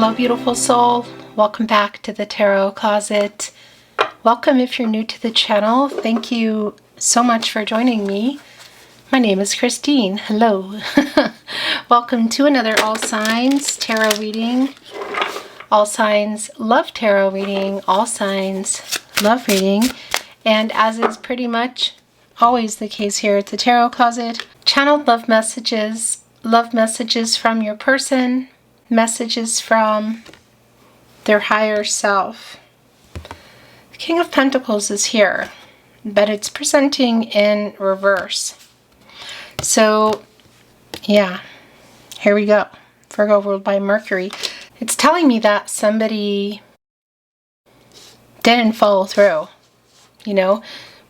Hello, beautiful soul. Welcome back to the Tarot Closet. Welcome if you're new to the channel. Thank you so much for joining me. My name is Christine. Hello. Welcome to another All Signs Tarot reading. All Signs Love Tarot reading. All Signs Love reading. And as is pretty much always the case here at the Tarot Closet, channeled love messages from your person, messages from their higher self. The King of Pentacles is here, but it's presenting in reverse. So, yeah, here we go. Virgo ruled by Mercury. It's telling me that somebody didn't follow through. You know,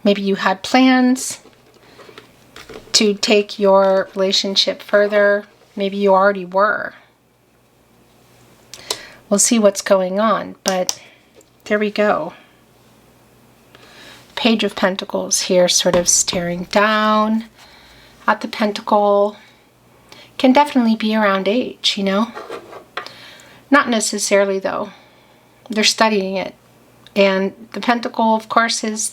maybe you had plans to take your relationship further. Maybe you already were. We'll see what's going on, but there we go. Page of Pentacles here, sort of staring down at the pentacle. Can definitely be around age, you know. Not necessarily, though. They're studying it. And the pentacle, of course, is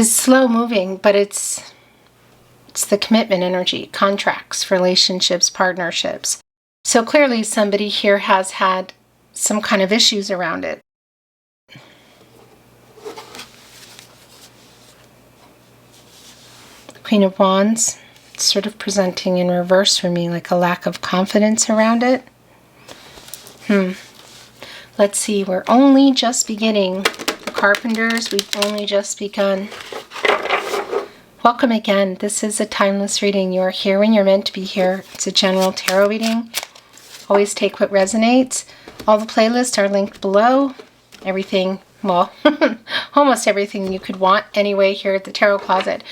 slow moving, but it's the commitment energy, contracts, relationships, partnerships. So clearly somebody here has had some kind of issues around it. Queen of Wands, it's sort of presenting in reverse for me, like a lack of confidence around it. Let's see, we're only just beginning. The Carpenters, we've only just begun. Welcome again. This is a timeless reading. You are here when you're meant to be here. It's a general tarot reading. Always take what resonates. All the playlists are linked below. Everything, well, almost everything you could want anyway here at the Tarot Closet.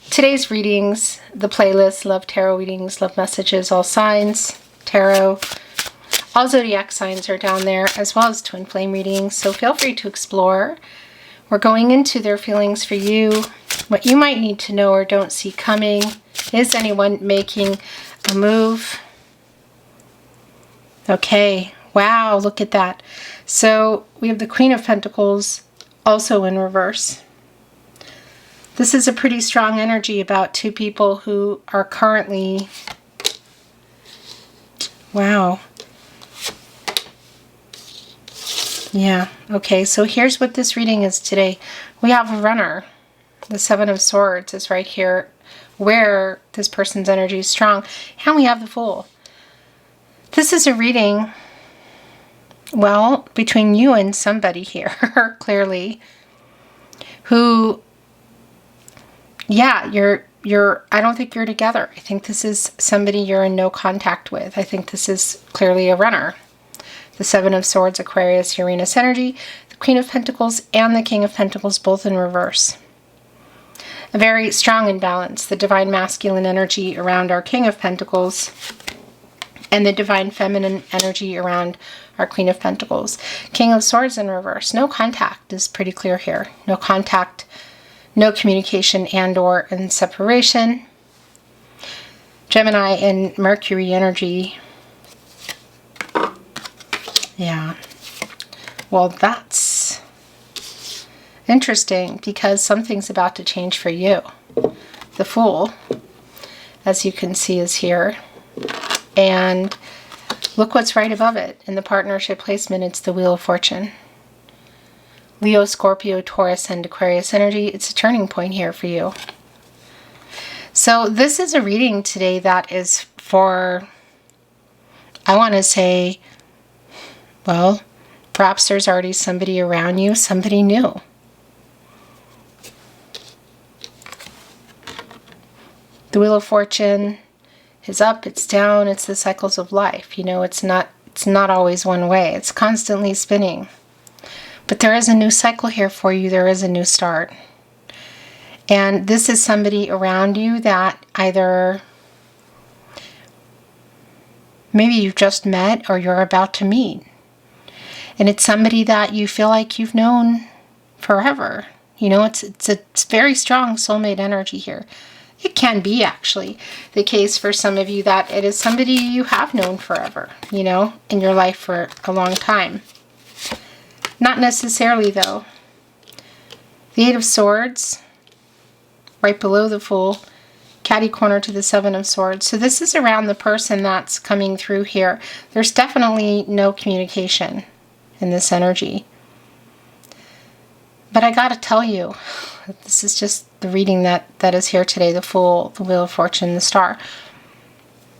Today's readings, the playlist, love tarot readings, love messages, all signs, tarot. All zodiac signs are down there, as well as twin flame readings, so feel free to explore. We're going into their feelings for you, what you might need to know or don't see coming. Is anyone making a move? Okay, wow, look at that. So we have the Queen of Pentacles also in reverse. This is a pretty strong energy about two people who are currently, wow. Yeah, okay, so here's what this reading is today. We have a runner. The Seven of Swords is right here where this person's energy is strong. And we have the Fool. This is a reading, well, between you and somebody here, clearly, who, yeah, I don't think you're together. I think this is somebody you're in no contact with. I think this is clearly a runner. The Seven of Swords, Aquarius, Uranus energy, the Queen of Pentacles, and the King of Pentacles, both in reverse. A very strong imbalance. The divine masculine energy around our King of Pentacles and the divine feminine energy around our Queen of Pentacles. King of Swords in reverse. No contact is pretty clear here. No contact, no communication and or in separation. Gemini and Mercury energy. Yeah. Well, that's interesting because something's about to change for you. The Fool, as you can see, is here. And look what's right above it. In the partnership placement, it's the Wheel of Fortune. Leo, Scorpio, Taurus, and Aquarius energy. It's a turning point here for you. So this is a reading today that is for, I want to say, well, perhaps there's already somebody around you, somebody new. The Wheel of Fortune is up, it's down, it's the cycles of life. You know, it's not always one way. It's constantly spinning. But there is a new cycle here for you. There is a new start. And this is somebody around you that either maybe you've just met or you're about to meet. And it's somebody that you feel like you've known forever. You know, it's a very strong soulmate energy here. It can be actually the case for some of you that it is somebody you have known forever, you know, in your life for a long time. Not necessarily though. The Eight of Swords, right below the Fool, catty corner to the Seven of Swords. So this is around the person that's coming through here. There's definitely no communication in this energy. But I gotta tell you, this is just the reading that is here today. The Fool, the Wheel of Fortune, the Star.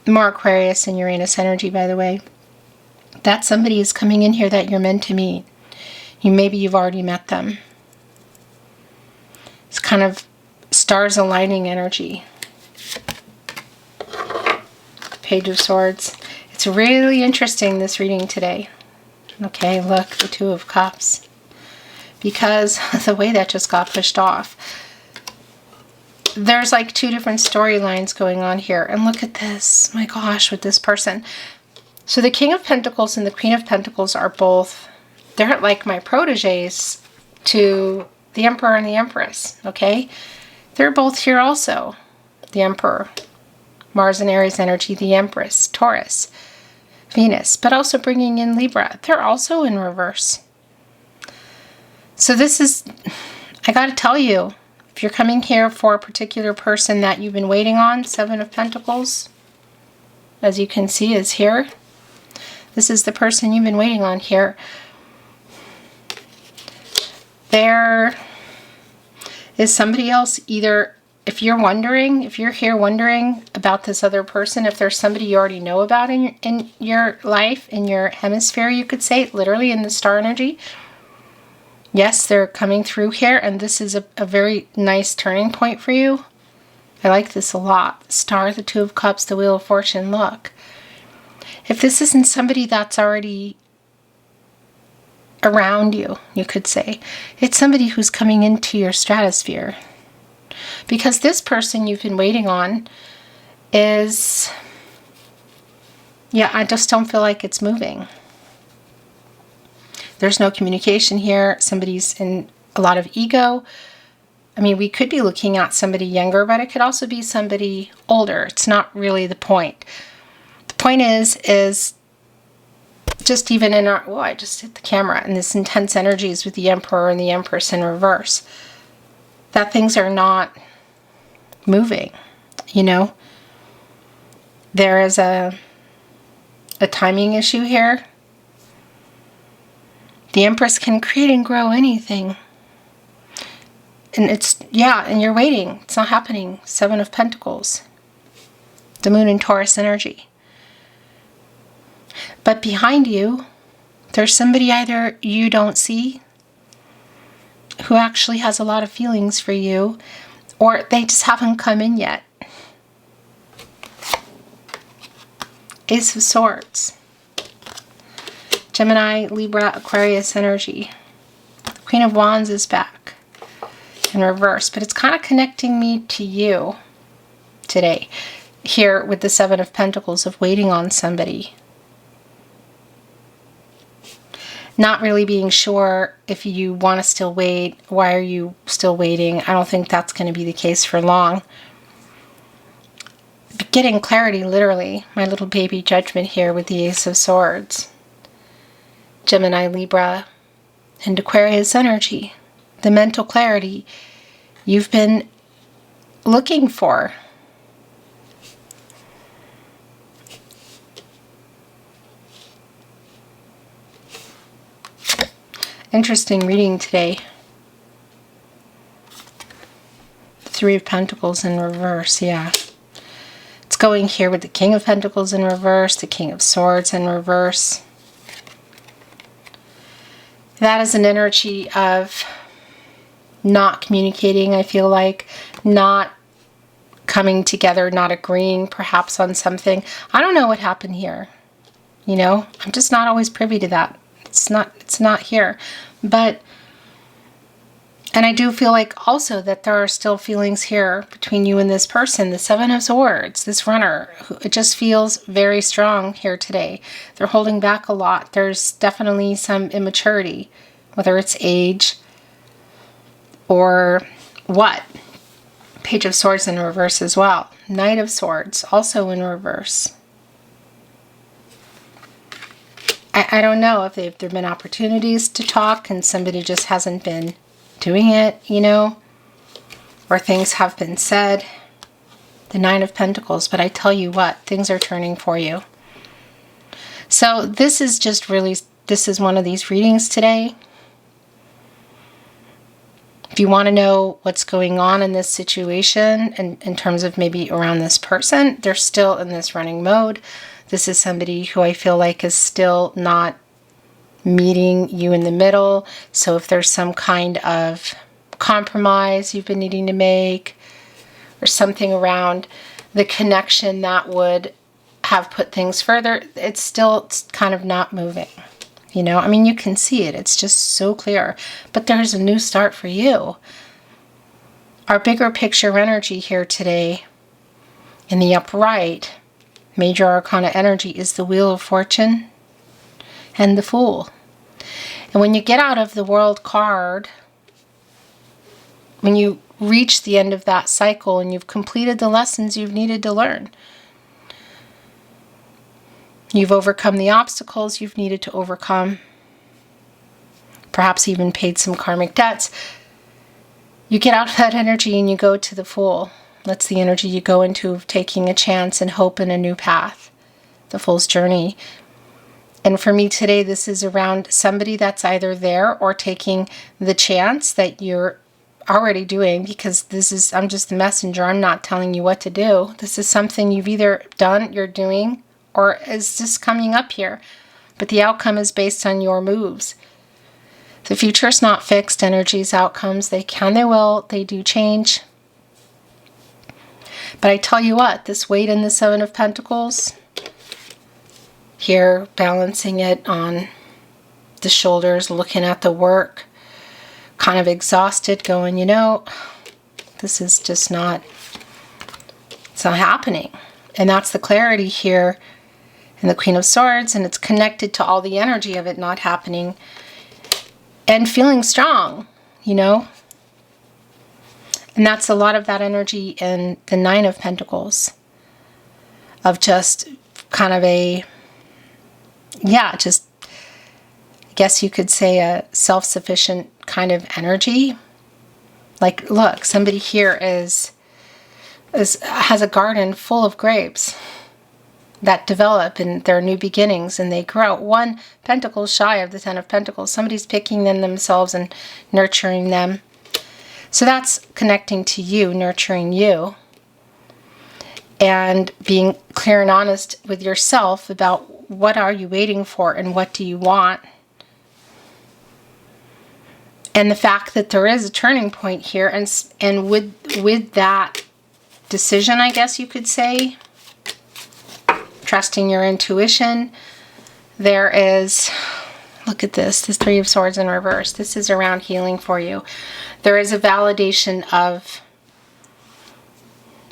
More Aquarius and Uranus energy, by the way. That somebody is coming in here that you're meant to meet. Maybe you've already met them. It's kind of stars aligning energy. Page of Swords. It's really interesting, this reading today. Okay, look, the Two of Cups. Because the way that just got pushed off. There's like two different storylines going on here. And look at this. My gosh, with this person. So the King of Pentacles and the Queen of Pentacles are both, they're like my proteges to the Emperor and the Empress. Okay? They're both here also. The Emperor. Mars and Aries energy. The Empress. Taurus. Venus. But also bringing in Libra. They're also in reverse. So this is, I gotta tell you, if you're coming here for a particular person that you've been waiting on, Seven of Pentacles, as you can see, is here. This is the person you've been waiting on here. There is somebody else, either, if you're wondering, if you're here wondering about this other person, if there's somebody you already know about in your life, in your hemisphere, you could say, literally in the star energy. Yes, they're coming through here, and this is a very nice turning point for you. I like this a lot. The Star, the Two of Cups, the Wheel of Fortune. Look. If this isn't somebody that's already around you, you could say, it's somebody who's coming into your stratosphere. Because this person you've been waiting on is, yeah, I just don't feel like it's moving. There's no communication here. Somebody's in a lot of ego. I mean, we could be looking at somebody younger, but it could also be somebody older. It's not really the point. The point is just even in our, oh, I just hit the camera, and this intense energies with the Emperor and the Empress in reverse, that things are not moving, you know? There is a timing issue here. The Empress can create and grow anything. And it's, yeah, and you're waiting. It's not happening. Seven of Pentacles. The Moon in Taurus energy. But behind you, there's somebody either you don't see who actually has a lot of feelings for you, or they just haven't come in yet. Ace of Swords. Gemini, Libra, Aquarius energy. Queen of Wands is back in reverse, but it's kind of connecting me to you today here with the Seven of Pentacles of waiting on somebody. Not really being sure if you want to still wait. Why are you still waiting? I don't think that's going to be the case for long. But getting clarity, literally. My little baby Judgment here with the Ace of Swords. Gemini, Libra, and Aquarius energy. The mental clarity you've been looking for. Interesting reading today. Three of Pentacles in reverse, yeah. It's going here with the King of Pentacles in reverse, the King of Swords in reverse. That is an energy of not communicating, I feel like. Not coming together, not agreeing perhaps on something. I don't know what happened here. You know, I'm just not always privy to that. It's not here. But, and I do feel like also that there are still feelings here between you and this person. The Seven of Swords, this runner, it just feels very strong here today. They're holding back a lot. There's definitely some immaturity, whether it's age or what. Page of Swords in reverse as well. Knight of Swords, also in reverse. I don't know if there have been opportunities to talk and somebody just hasn't been doing it, you know, or things have been said. The Nine of Pentacles, but I tell you what, things are turning for you. So this is just really, this is one of these readings today. If you want to know what's going on in this situation and in terms of maybe around this person, they're still in this running mode. This is somebody who I feel like is still not meeting you in the middle. So if there's some kind of compromise you've been needing to make or something around the connection that would have put things further, it's kind of not moving. You know, I mean, you can see it. It's just so clear. But there's a new start for you. Our bigger picture energy here today in the upright, major arcana energy, is the Wheel of Fortune and the Fool. And when you get out of the World card, when you reach the end of that cycle and you've completed the lessons you've needed to learn, you've overcome the obstacles you've needed to overcome, perhaps even paid some karmic debts, you get out of that energy and you go to the Fool. That's the energy you go into of taking a chance and hope in a new path, the Fool's journey. And for me today, this is around somebody that's either there or taking the chance that you're already doing, because I'm just the messenger. I'm not telling you what to do. This is something you've either done, you're doing, or is just coming up here. But the outcome is based on your moves. The future is not fixed. Energies, outcomes, they can, they will, they do change. But I tell you what, this weight in the Seven of Pentacles, here balancing it on the shoulders, looking at the work, kind of exhausted, going, you know, this is just not, it's not happening. And that's the clarity here in the Queen of Swords, and it's connected to all the energy of it not happening and feeling strong, you know. And that's a lot of that energy in the Nine of Pentacles, of just kind of a, yeah, just, I guess you could say a self-sufficient kind of energy. Like, look, somebody here has a garden full of grapes that develop in their new beginnings, and they grow. One pentacle shy of the Ten of Pentacles. Somebody's picking them themselves and nurturing them. So that's connecting to you, nurturing you, and being clear and honest with yourself about what are you waiting for and what do you want. And the fact that there is a turning point here, and with that decision, I guess you could say, trusting your intuition, there is, look at this, the Three of Swords in reverse. This is around healing for you. There is a validation of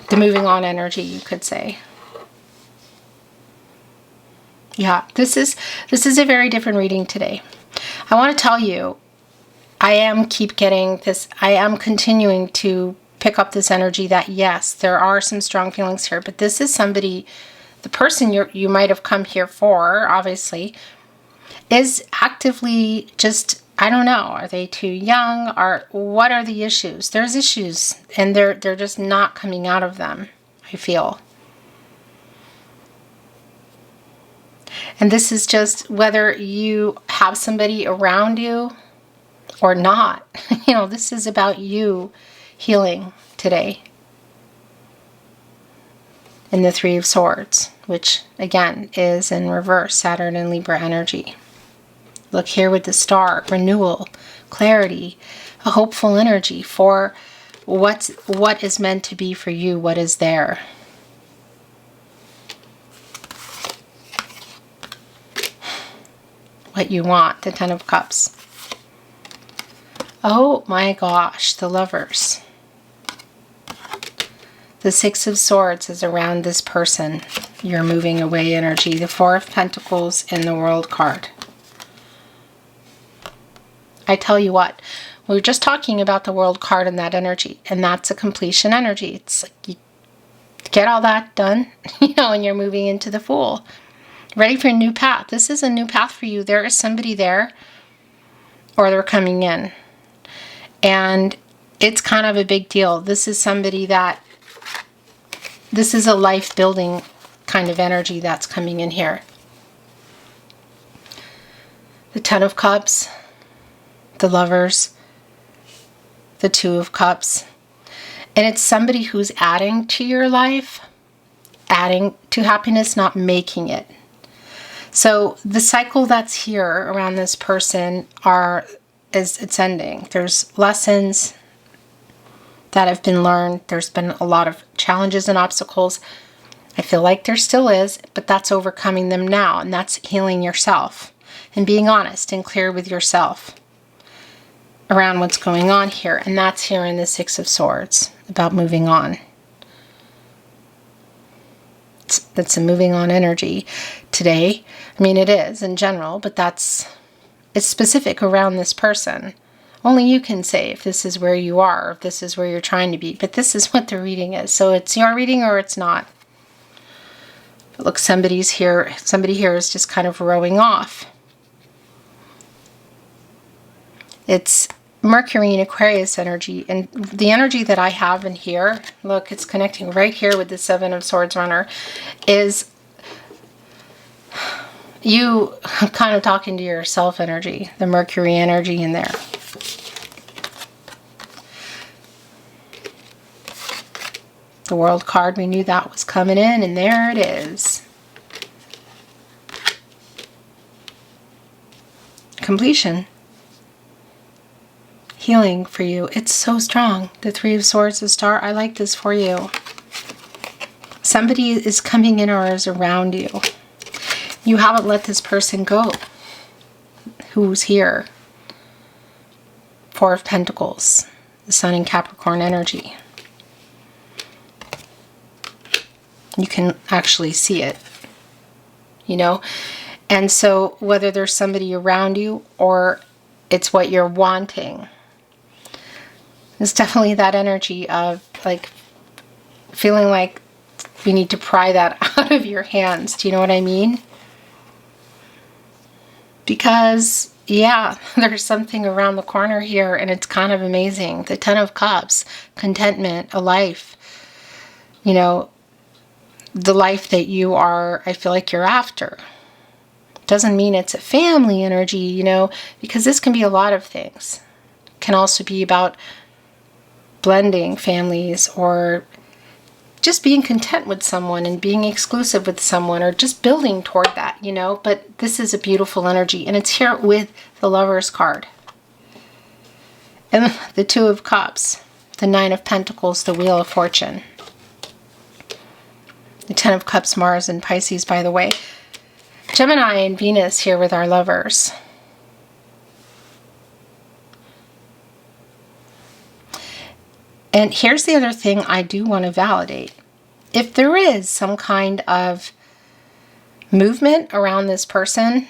the moving on energy, you could say. Yeah, this is a very different reading today. I want to tell you, I am continuing to pick up this energy that, yes, there are some strong feelings here, but this is somebody, the person you might have come here for, obviously, is actively just, I don't know, are they too young, or what are the issues? There's issues, and they're just not coming out of them, I feel. And this is just whether you have somebody around you or not. You know, this is about you healing today. In the Three of Swords, which again is in reverse, Saturn and Libra energy. Look here with the Star, renewal, clarity, a hopeful energy for what is meant to be for you, what is there. What you want, the Ten of Cups. Oh my gosh, the Lovers. The Six of Swords is around this person. You're moving away energy. The Four of Pentacles in the World card. I tell you what, We were just talking about the World card and that energy, and that's a completion energy. It's like you get all that done, and you're moving into the Fool. Ready for a new path. This is a new path for you. There is somebody there, or they're coming in. And it's kind of a big deal. This is somebody this is a life-building kind of energy that's coming in here. The Ten of Cups, the Lovers, the Two of Cups. And it's somebody who's adding to your life, adding to happiness, not making it. So the cycle that's here around this person it's ending. There's lessons that have been learned. There's been a lot of challenges and obstacles. I feel like there still is, but that's overcoming them now, and that's healing yourself and being honest and clear with yourself around what's going on here. And that's here in the Six of Swords, about moving on. That's a moving on energy today. I mean, it is in general, but it's specific around this person. Only you can say if this is where you are, if this is where you're trying to be. But this is what the reading is. So it's your reading or it's not. Look, somebody here is just kind of rowing off. It's Mercury and Aquarius energy. And the energy that I have in here, look, it's connecting right here with the Seven of Swords runner, is you kind of talking to yourself energy, the Mercury energy in there. The World card, we knew that was coming in, and there it is. Completion. Healing for you. It's so strong. The Three of Swords, the Star. I like this for you. Somebody is coming in or is around you. You haven't let this person go. Who's here? Four of Pentacles. The Sun and Capricorn energy. You can actually see it. And so whether there's somebody around you or it's what you're wanting, it's definitely that energy of like feeling like you need to pry that out of your hands. Do you know what I mean? Because, yeah, there's something around the corner here, and it's kind of amazing. The Ten of Cups, contentment, a life, the life that you are, I feel like you're after. Doesn't mean it's a family energy, because this can be a lot of things. It can also be about blending families or just being content with someone and being exclusive with someone or just building toward that, But this is a beautiful energy, and it's here with the Lovers card. And the Two of Cups, the Nine of Pentacles, the Wheel of Fortune. The Ten of Cups, Mars and Pisces, by the way. Gemini and Venus here with our Lovers. And here's the other thing I do want to validate. If there is some kind of movement around this person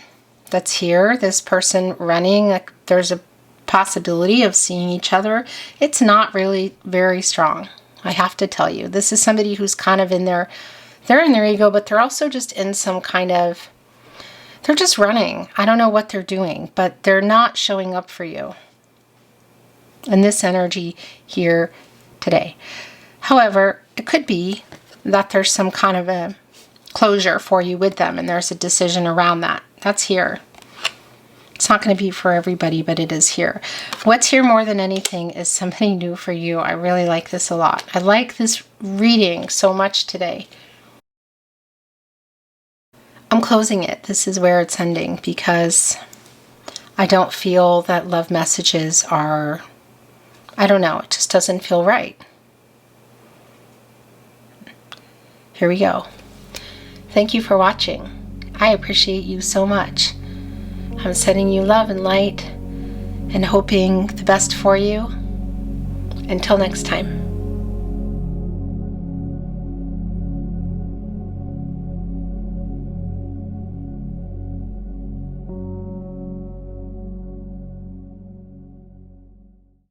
that's here, this person running, like there's a possibility of seeing each other, it's not really very strong. I have to tell you. This is somebody who's kind of they're in their ego, but they're also just in some kind of, they're just running. I don't know what they're doing, but they're not showing up for you. And this energy here today. However, it could be that there's some kind of a closure for you with them, and there's a decision around that. That's here. It's not going to be for everybody, but it is here. What's here more than anything is somebody new for you. I really like this a lot. I like this reading so much today. I'm closing it. This is where it's ending because I don't feel that love messages are, I don't know, it just doesn't feel right. Here we go. Thank you for watching. I appreciate you so much. I'm sending you love and light and hoping the best for you. Until next time.